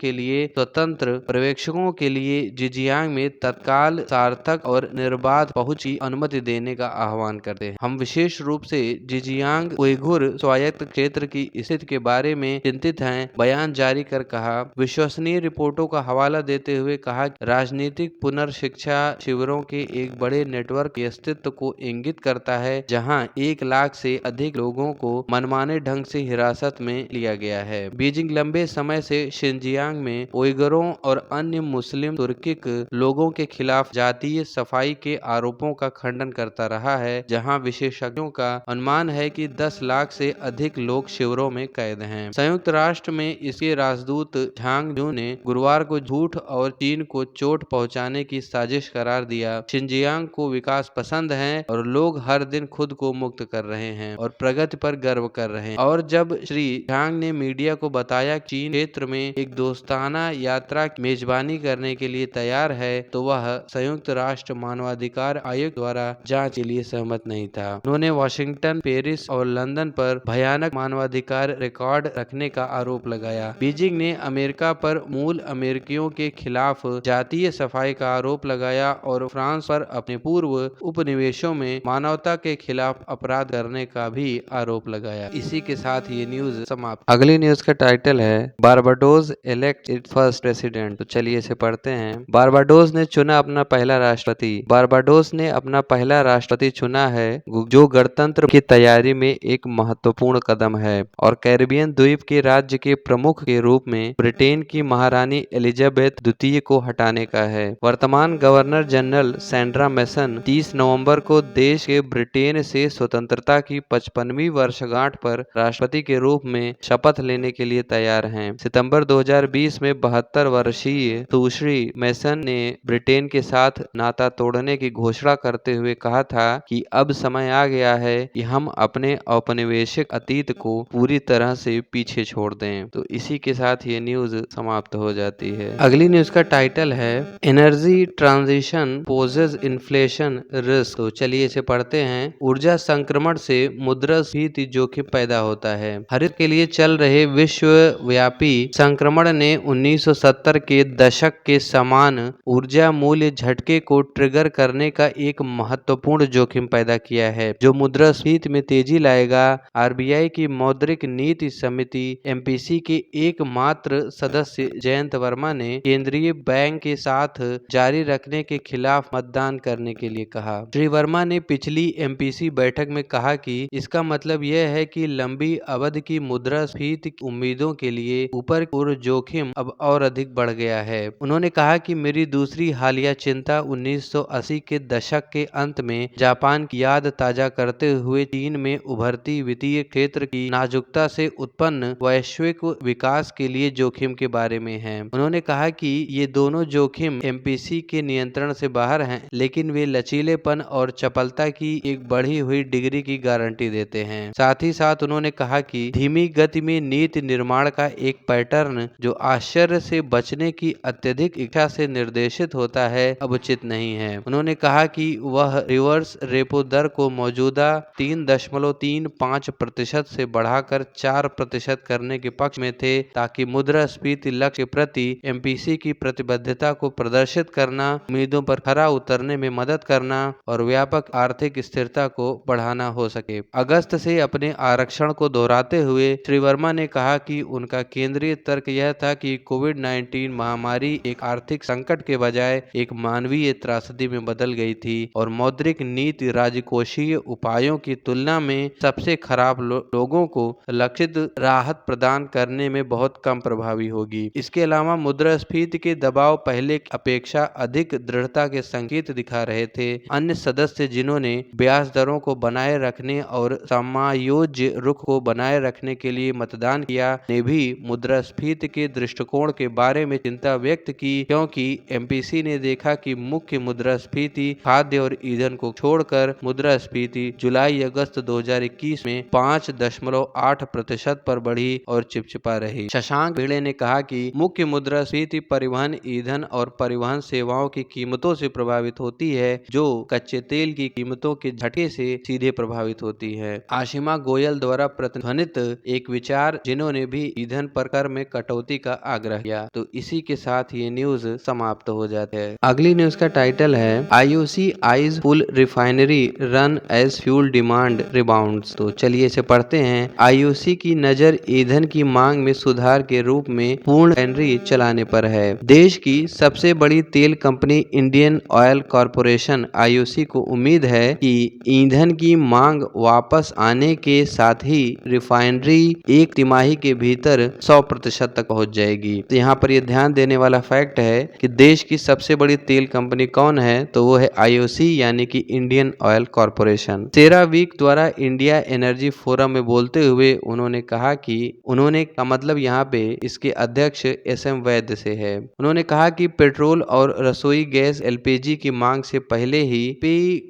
के लिए जिजियांग में तत्काल, सार्थक और निर्बाध पहुंच की अनुमति देने का आह्वान करते हैं। हम विशेष रूप से जिजियांग उइगुर स्वायत्त क्षेत्र की स्थिति के बारे में चिंतित हैं, बयान जारी कर कहा। विश्वसनीय रिपोर्टों का हवाला देते हुए कहा कि राजनीतिक पुनर्शिक्षा शिविरों के एक बड़े नेटवर्क के अस्तित्व को इंगित करता है, जहां 1 लाख से अधिक लोगों को मनमाने ढंग से हिरासत में लिया गया है। बीजिंग लंबे समय से शिनजियांग में उइगरों और अन्य मुस्लिम तुर्किक लोगों के खिलाफ जातीय सफाई के आरोपों का खंडन करता रहा है, जहां विशेषज्ञों का अनुमान है कि 10 लाख से अधिक लोग शिविरों में कैद हैं। संयुक्त राष्ट्र में इसके राजदूत झांग जू ने गुरुवार को झूठ और चीन को चोट पहुंचाने की साजिश करार दिया। शिनजियांग को विकास पसंद है और लोग हर दिन खुद को मुक्त कर रहे हैं और प्रगति पर गर्व कर रहे हैं। और जब श्री झांग ने मीडिया को बताया कि चीन क्षेत्र में एक दोस्ताना यात्रा की मेजबानी करने के लिए तैयार है, तो वह संयुक्त राष्ट्र मानवाधिकार आयोग द्वारा जांच के लिए सहमत नहीं था। उन्होंने वाशिंगटन, पेरिस और लंदन पर भयानक मानवाधिकार रिकॉर्ड रखने का आरोप लगाया। बीजिंग ने अमेरिका पर मूल अमेरिकियों के खिलाफ जातीय सफाई का आरोप लगाया और फ्रांस पर अपने पूर्व उपनिवेशों में मानवता के खिलाफ अपराध करने का भी आरोप लगाया। इसी के साथ ये न्यूज समाप्त। अगली न्यूज का टाइटल है Barbados elect it's first president. तो चलिए इसे पढ़ते हैं। बारबाडोस ने चुना अपना पहला राष्ट्रपति। बारबाडोस ने अपना पहला राष्ट्रपति चुना है, जो गणतंत्र की तैयारी में एक महत्वपूर्ण कदम है और कैरिबियन द्वीप के राज्य के प्रमुख के रूप में ब्रिटेन की महारानी एलिजाबेथ द्वितीय को हटाने का है। वर्तमान गवर्नर जनरल सैंड्रा मैसन 30 नवंबर को देश के ब्रिटेन से स्वतंत्रता की 55वीं वर्षगांठ पर राष्ट्रपति के रूप में शपथ लेने के लिए तैयार हैं। सितंबर 2020 में 72 वर्षीय सुश्री मैसन ने ब्रिटेन के साथ नाता तोड़ने की घोषणा करते हुए कहा था कि अब समय आ गया है कि हम अपने औपनिवेशिक अतीत को पूरी तरह से पीछे छोड़ दें। तो इसी के साथ ये न्यूज समाप्त हो जाती है। अगली न्यूज का टाइटल है energy transition poses inflation risk. तो चलिए इसे पढ़ते हैं। ऊर्जा संक्रमण से मुद्रास्फीति जोखिम पैदा होता है। हरित के लिए चल रहे विश्वव्यापी संक्रमण ने 1970 के दशक के समान ऊर्जा मूल्य झटके को ट्रिगर करने का एक महत्वपूर्ण जोखिम पैदा किया है, जो मुद्रास्फीति में तेजी लाएगा। आरबीआई की मौद्रिक नीति समिति एमपीसी के एकमात्र सदस्य जयंत वर्मा ने केंद्रीय बैंक के साथ जारी रखने के खिलाफ मतदान करने के लिए कहा। श्री वर्मा ने पिछली एमपीसी बैठक में कहा कि इसका मतलब यह है कि लंबी अवधि की मुद्रास्फीति उम्मीदों के लिए ऊपर की ओर जोखिम अब और अधिक बढ़ गया है। उन्होंने कहा कि मेरी दूसरी हालिया चिंता 1980 के दशक के अंत में जापान की याद ताजा करते हुए चीन में उभरती वित्तीय क्षेत्र की नाजुकता से उत्पन्न वैश्विक विकास के लिए जोखिम के बारे में है। उन्होंने कहा कि ये दोनों जोखिम एमपीसी के नियंत्रण से बाहर हैं, लेकिन वे लचीलेपन और चपलता की एक बढ़ी हुई डिग्री की गारंटी देते हैं। साथ ही साथ उन्होंने कहा कि धीमी गति में नीति निर्माण का एक पैटर्न जो आश्चर्य से बचने की अत्यधिक इच्छा से निर्देशित होता है, अब उचित नहीं है। उन्होंने कहा कि वह रिवर्स रेपो दर को मौजूदा 3.35% से बढ़ाकर 4% करने के पक्ष में थे, ताकि मुद्रास्फीति लक्ष्य के प्रति एमपीसी की प्रतिबद्धता को प्रदर्शित करना, उम्मीदों पर खरा उतरने में मदद करना और व्यापक आर्थिक स्थिरता को बढ़ाना हो सके। अगस्त से अपने आरक्षण को दोहराते हुए श्री वर्मा ने कहा कि उनका केंद्रीय तर्क यह था कि कोविड-19 महामारी एक आर्थिक संकट के बजाय एक मानवीय त्रासदी में बदल गई थी और मौद्रिक नीति राजकोषीय उपायों की तुलना में सबसे खराब लोगों को लक्षित राहत प्रदान करने में बहुत कम प्रभावी होगी। इसके अलावा मुद्रास्फीति के दबाव पहले की अपेक्षा अधिक दृढ़ता के संकेत दिखा रहे थे। अन्य सदस्य जिन्होंने ब्याज दरों को बनाए रखने और समायोज्य रुख को बनाए रखने के लिए मतदान किया ने भी मुद्रास्फीति के दृष्टिकोण के बारे में चिंता व्यक्त की, क्योंकि एमपीसी ने देखा कि मुख्य मुद्रास्फीति खाद्य और ईंधन को छोड़कर मुद्रास्फीति जुलाई अगस्त 2021 में 5.8% पर बढ़ी और चिपचिपा रही। शशांक भिड़े ने कहा कि मुख्य मुद्रास्फीति परिवहन, ईंधन और परिवहन सेवाओं की कीमतों से प्रभावित होती है, जो कच्चे तेल की कीमतों के झटके से सीधे प्रभावित होती है। आशिमा गोयल द्वारा प्रतिध्वनित एक विचार जिन्होंने भी ईंधन पर कर में कटौती का आग्रह किया। तो इसी के साथ ये न्यूज समाप्त हो जाती है। अगली न्यूज का टाइटल है IOC eyes full refinery run as fuel demand rebounds. तो चलिए इसे पढ़ते हैं। आईओसी की नजर ईंधन की मांग में सुधार के रूप में पूर्ण रिफाइनरी चलाने पर है। देश की सबसे बड़ी तेल company Indian oil corporation IOC को उम्मीद है कि ईंधन की मांग वापस आने के साथ ही रिफाइनरी एक तिमाही के भीतर 100% तक पहुंच जाएगी। तो यहाँ पर यह ध्यान देने वाला फैक्ट है कि देश की सबसे बड़ी तेल कंपनी कौन है, तो वो है आईओसी यानी कि इंडियन ऑयल कॉरपोरेशन। सेरावीक द्वारा इंडिया एनर्जी फोरम में बोलते हुए उन्होंने कहा कि उन्होंने का मतलब यहाँ पे इसके अध्यक्ष एसएम वैद्य से है। उन्होंने कहा कि पेट्रोल और रसोई गैस एलपीजी की मांग से पहले ही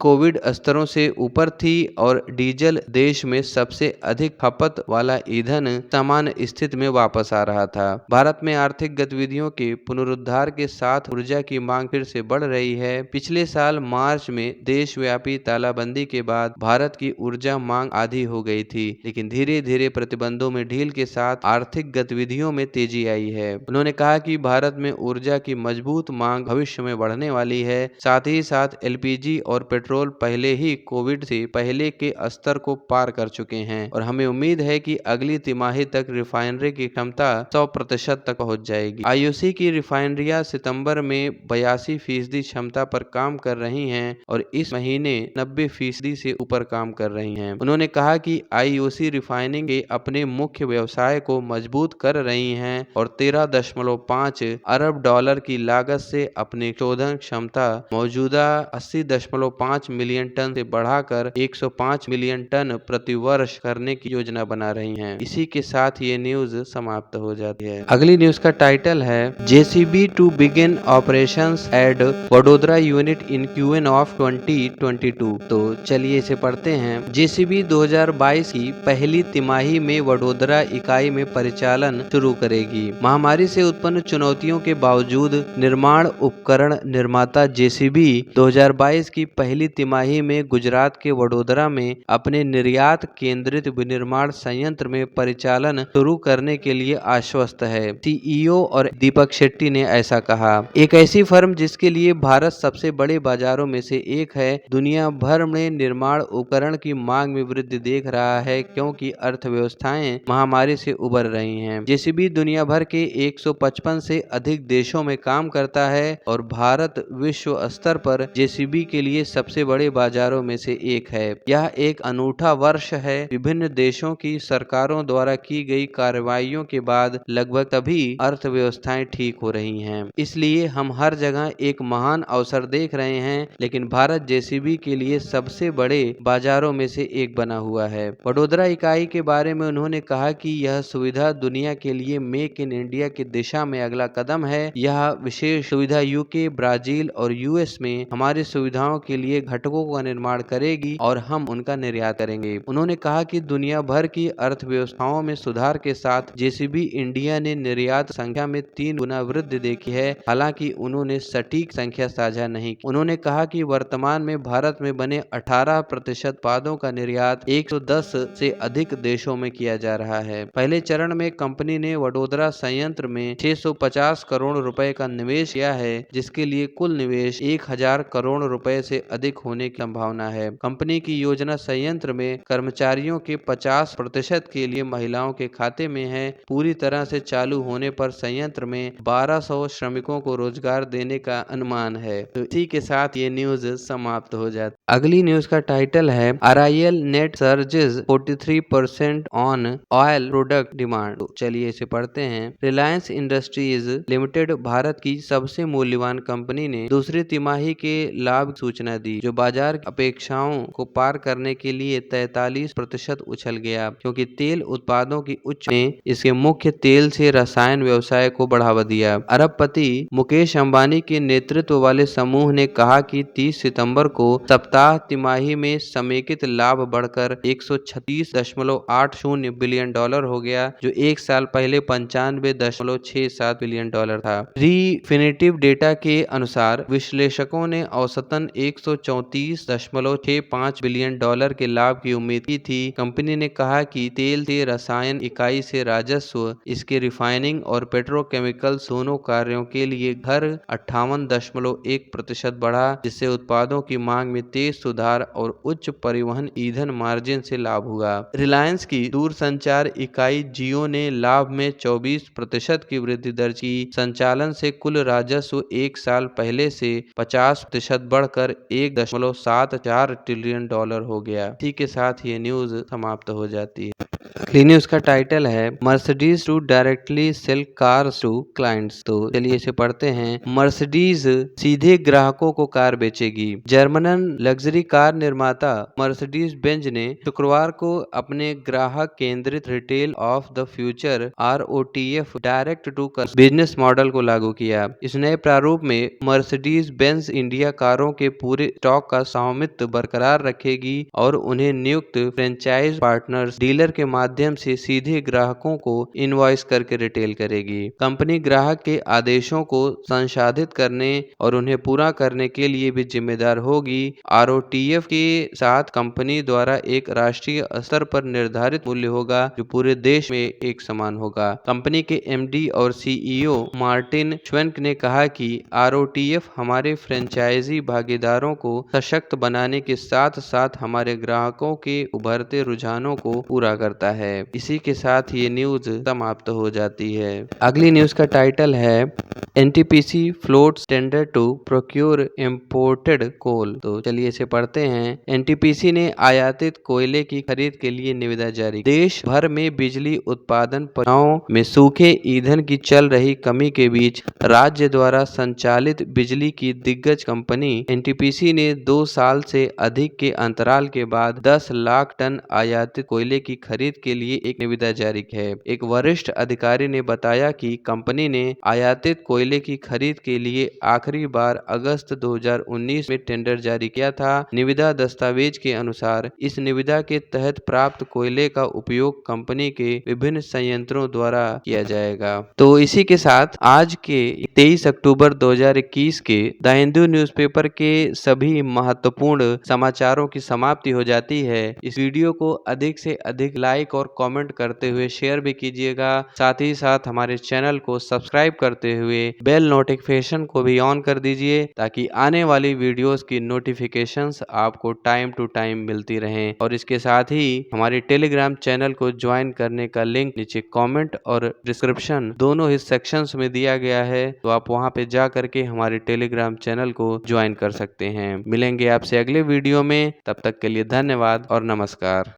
कोविड स्तरों से ऊपर थी और डीजल देश में सबसे अधिक खपत वाला ईंधन सामान्य स्थिति में वापस आ रहा था। भारत में आर्थिक गतिविधियों के पुनरुद्धार के साथ ऊर्जा की मांग फिर से बढ़ रही है। पिछले साल मार्च में देशव्यापी तालाबंदी के बाद भारत की ऊर्जा मांग आधी हो गई थी, लेकिन धीरे धीरे प्रतिबंधों में ढील के साथ आर्थिक गतिविधियों में तेजी आई है। उन्होंने कहा कि भारत में ऊर्जा की मजबूत मांग भविष्य में बढ़ने वाली है। साथ ही साथ एलपीजी और पेट्रोल पहले ही कोविड से पहले के स्तर को पार कर चुके हैं और हमें उम्मीद है कि अगली तिमाही तक रिफाइनरी की क्षमता 100% तक पहुंच जाएगी। आईओसी की रिफाइनरियां सितंबर में 82% क्षमता पर काम कर रही हैं और इस महीने 90% से ऊपर काम कर रही हैं। उन्होंने कहा कि आईओसी रिफाइनिंग के अपने मुख्य व्यवसाय को मजबूत कर रही हैं और 13.5 अरब डॉलर की लागत से अपनी शोधन क्षमता मौजूदा 80.5 मिलियन टन से बढ़ाकर 105 मिलियन टन प्रति वर्ष करने की योजना बना रही हैं। इसी के साथ ये न्यूज समाप्त हो जाती है। अगली न्यूज का टाइटल है JCB to begin operations at Vadodara unit in Q1 ऑफ 2022। तो चलिए इसे पढ़ते हैं। जेसीबी 2022 की पहली तिमाही में वडोदरा इकाई में परिचालन शुरू करेगी। महामारी से उत्पन्न चुनौतियों के बावजूद निर्माण उपकरण निर्माता जेसीबी 2022 की पहली तिमाही में गुजरात के वडोदरा में अपने निर्यात केंद्रित विनिर्माण संयंत्र में परिचालन शुरू करने के लिए आश्वस्त है। सीईओ और दीपक शेट्टी ने ऐसा कहा। एक ऐसी फर्म जिसके लिए भारत सबसे बड़े बाजारों में से एक है, दुनिया भर में निर्माण उपकरण की मांग में वृद्धि देख रहा है क्योंकि अर्थव्यवस्थाएं महामारी से उबर रही हैं। जेसीबी दुनिया भर के 155 से अधिक देशों में काम करता है और भारत विश्व स्तर पर जेसीबी के लिए सबसे बड़े बाजारों में से एक है। यह एक अनूठा वर्ष है। विभिन्न देशों की सरकारों द्वारा की गई कार्रवाइयों के बाद लगभग सभी अर्थव्यवस्थाएं ठीक हो रही हैं। इसलिए लिए हम हर जगह एक महान अवसर देख रहे हैं, लेकिन भारत जेसीबी के लिए सबसे बड़े बाजारों में से एक बना हुआ है। वडोदरा इकाई के बारे में उन्होंने कहा कि यह सुविधा दुनिया के लिए मेक इन इंडिया की दिशा में अगला कदम है। यह विशेष सुविधा यूके, ब्राजील और यूएस में हमारी सुविधाओं के लिए घटकों का निर्माण करेगी और हम उनका निर्यात करेंगे। उन्होंने कहा कि दुनिया भर की अर्थव्यवस्थाओं में सुधार के साथ जेसीबी इंडिया ने निर्यात संख्या में 3 गुना वृद्धि देखी है। हालांकि उन्होंने सटीक संख्या साझा नहीं की। उन्होंने कहा कि वर्तमान में भारत में बने 18% उत्पादों का निर्यात 110 से अधिक देशों में किया जा रहा है। पहले चरण में कंपनी ने वडोदरा संयंत्र में 650 करोड़ रुपए का निवेश किया है, जिसके लिए कुल निवेश 1000 करोड़ रुपए से अधिक होने की संभावना है। कंपनी की योजना संयंत्र में कर्मचारियों के 50% के लिए महिलाओं के खाते में है। पूरी तरह से चालू होने पर संयंत्र में 1200 श्रमिकों को रोजगार देने का अनुमान है। तो इसी के साथ ये न्यूज समाप्त हो जाती। अगली न्यूज का टाइटल है RIL net surges 43% on oil product demand. तो चलिए इसे पढ़ते हैं। रिलायंस इंडस्ट्रीज लिमिटेड भारत की सबसे मूल्यवान कंपनी ने दूसरी तिमाही के लाभ सूचना दी, जो बाजार की अपेक्षाओं को पार करने के लिए 43% उछल गया, क्योंकि तेल उत्पादों की उच्च ने इसके मुख्य तेल से रसायन व्यवसाय को बढ़ावा दिया। अरबपति मुकेश अंबानी के नेतृत्व वाले समूह ने कहा कि 30 सितंबर को सप्ताह तिमाही में समेकित लाभ बढ़कर 136.80 बिलियन डॉलर हो गया, जो एक साल पहले 95.67 बिलियन डॉलर था। रीफिनिटिव डेटा के अनुसार विश्लेषकों ने औसतन 134.65 बिलियन डॉलर के लाभ की उम्मीद की थी। कंपनी ने कहा कि तेल से रसायन इकाई से राजस्व इसके रिफाइनिंग और पेट्रोकेमिकल्स दोनों कार्यों के लिए घर 58.1% बढ़ा, जिससे उत्पादों की मांग में तेज सुधार और उच्च परिवहन ईंधन मार्जिन से लाभ हुआ। रिलायंस की दूरसंचार इकाई जियो ने लाभ में 24% की वृद्धि दर्ज की। संचालन से कुल राजस्व एक साल पहले से 50% बढ़कर 1.74 ट्रिलियन डॉलर हो गया। इसी के साथ ये न्यूज समाप्त हो जाती है। अगली न्यूज का टाइटल है Mercedes to directly sell cars to clients. तो चलिए इसे पढ़ते हैं। मर्सिडीज सीधे ग्राहकों को कार बेचेगी। जर्मन लग्जरी कार निर्माता मर्सिडीज बेंज ने शुक्रवार को अपने ग्राहक केंद्रित retail of the future ROTF direct to business model को लागू किया। इस नए प्रारूप में मर्सिडीज बेंज इंडिया कारों के पूरे स्टॉक का स्वामित्व बरकरार रखेगी और उन्हें नियुक्त फ्रेंचाइज पार्टनर्स डीलर के माध्यम से सीधे ग्राहकों को इनवॉइस करके रिटेल करेगी। कंपनी ग्राहक के आदेशों को संसाधित करने और उन्हें पूरा करने के लिए भी जिम्मेदार होगी। ROTF के साथ कंपनी द्वारा एक राष्ट्रीय स्तर पर निर्धारित मूल्य होगा, जो पूरे देश में एक समान होगा। कंपनी के MD और CEO मार्टिन श्वेंक ने कहा कि ROTF हमारे फ्रेंचाइजी भागीदारों को सशक्त बनाने के साथ साथ हमारे ग्राहकों के उभरते रुझानों को पूरा करता है। इसी के साथ ये न्यूज समाप्त हो जाती है। अगली न्यूज का टाइटल है NTPC floats tender to procure imported coal. तो चलिए इसे पढ़ते हैं। NTPC ने आयातित कोयले की खरीद के लिए निविदा जारी। देश भर में बिजली उत्पादन परियोजनाओं में सूखे ईंधन की चल रही कमी के बीच राज्य द्वारा संचालित बिजली की दिग्गज कंपनी NTPC ने 2 साल से अधिक के अंतराल के बाद 10 लाख टन आयातित कोयले की खरीद के लिए एक निविदा जारी की है। एक वरिष्ठ अधिकारी ने बताया कि कंपनी ने आयातित कोयले की खरीद के लिए आखिरी बार अगस्त 2019 में टेंडर जारी किया था। निविदा दस्तावेज के अनुसार इस निविदा के तहत प्राप्त कोयले का उपयोग कंपनी के विभिन्न संयंत्रों द्वारा किया जाएगा। तो इसी के साथ आज के 23 अक्टूबर 2021 के द हिंदू न्यूज़पेपर के सभी महत्वपूर्ण समाचारों की समाप्ति हो जाती है। इस वीडियो को अधिक से अधिक लाइक और कमेंट करते हुए शेयर भी कीजिएगा। साथ ही साथ हमारे चैनल को सब्सक्राइब करते हुए बेल नोटिफिकेशन को भी ऑन कर दीजिए, ताकि आने वाली वीडियोस की नोटिफिकेशंस आपको टाइम टू टाइम मिलती रहें। और इसके साथ ही हमारे टेलीग्राम चैनल को ज्वाइन करने का लिंक नीचे कमेंट और डिस्क्रिप्शन दोनों ही सेक्शंस में दिया गया है, तो आप वहां पे जा करके हमारे टेलीग्राम चैनल को ज्वाइन कर सकते हैं। मिलेंगे आपसे अगले वीडियो में, तब तक के लिए धन्यवाद और नमस्कार।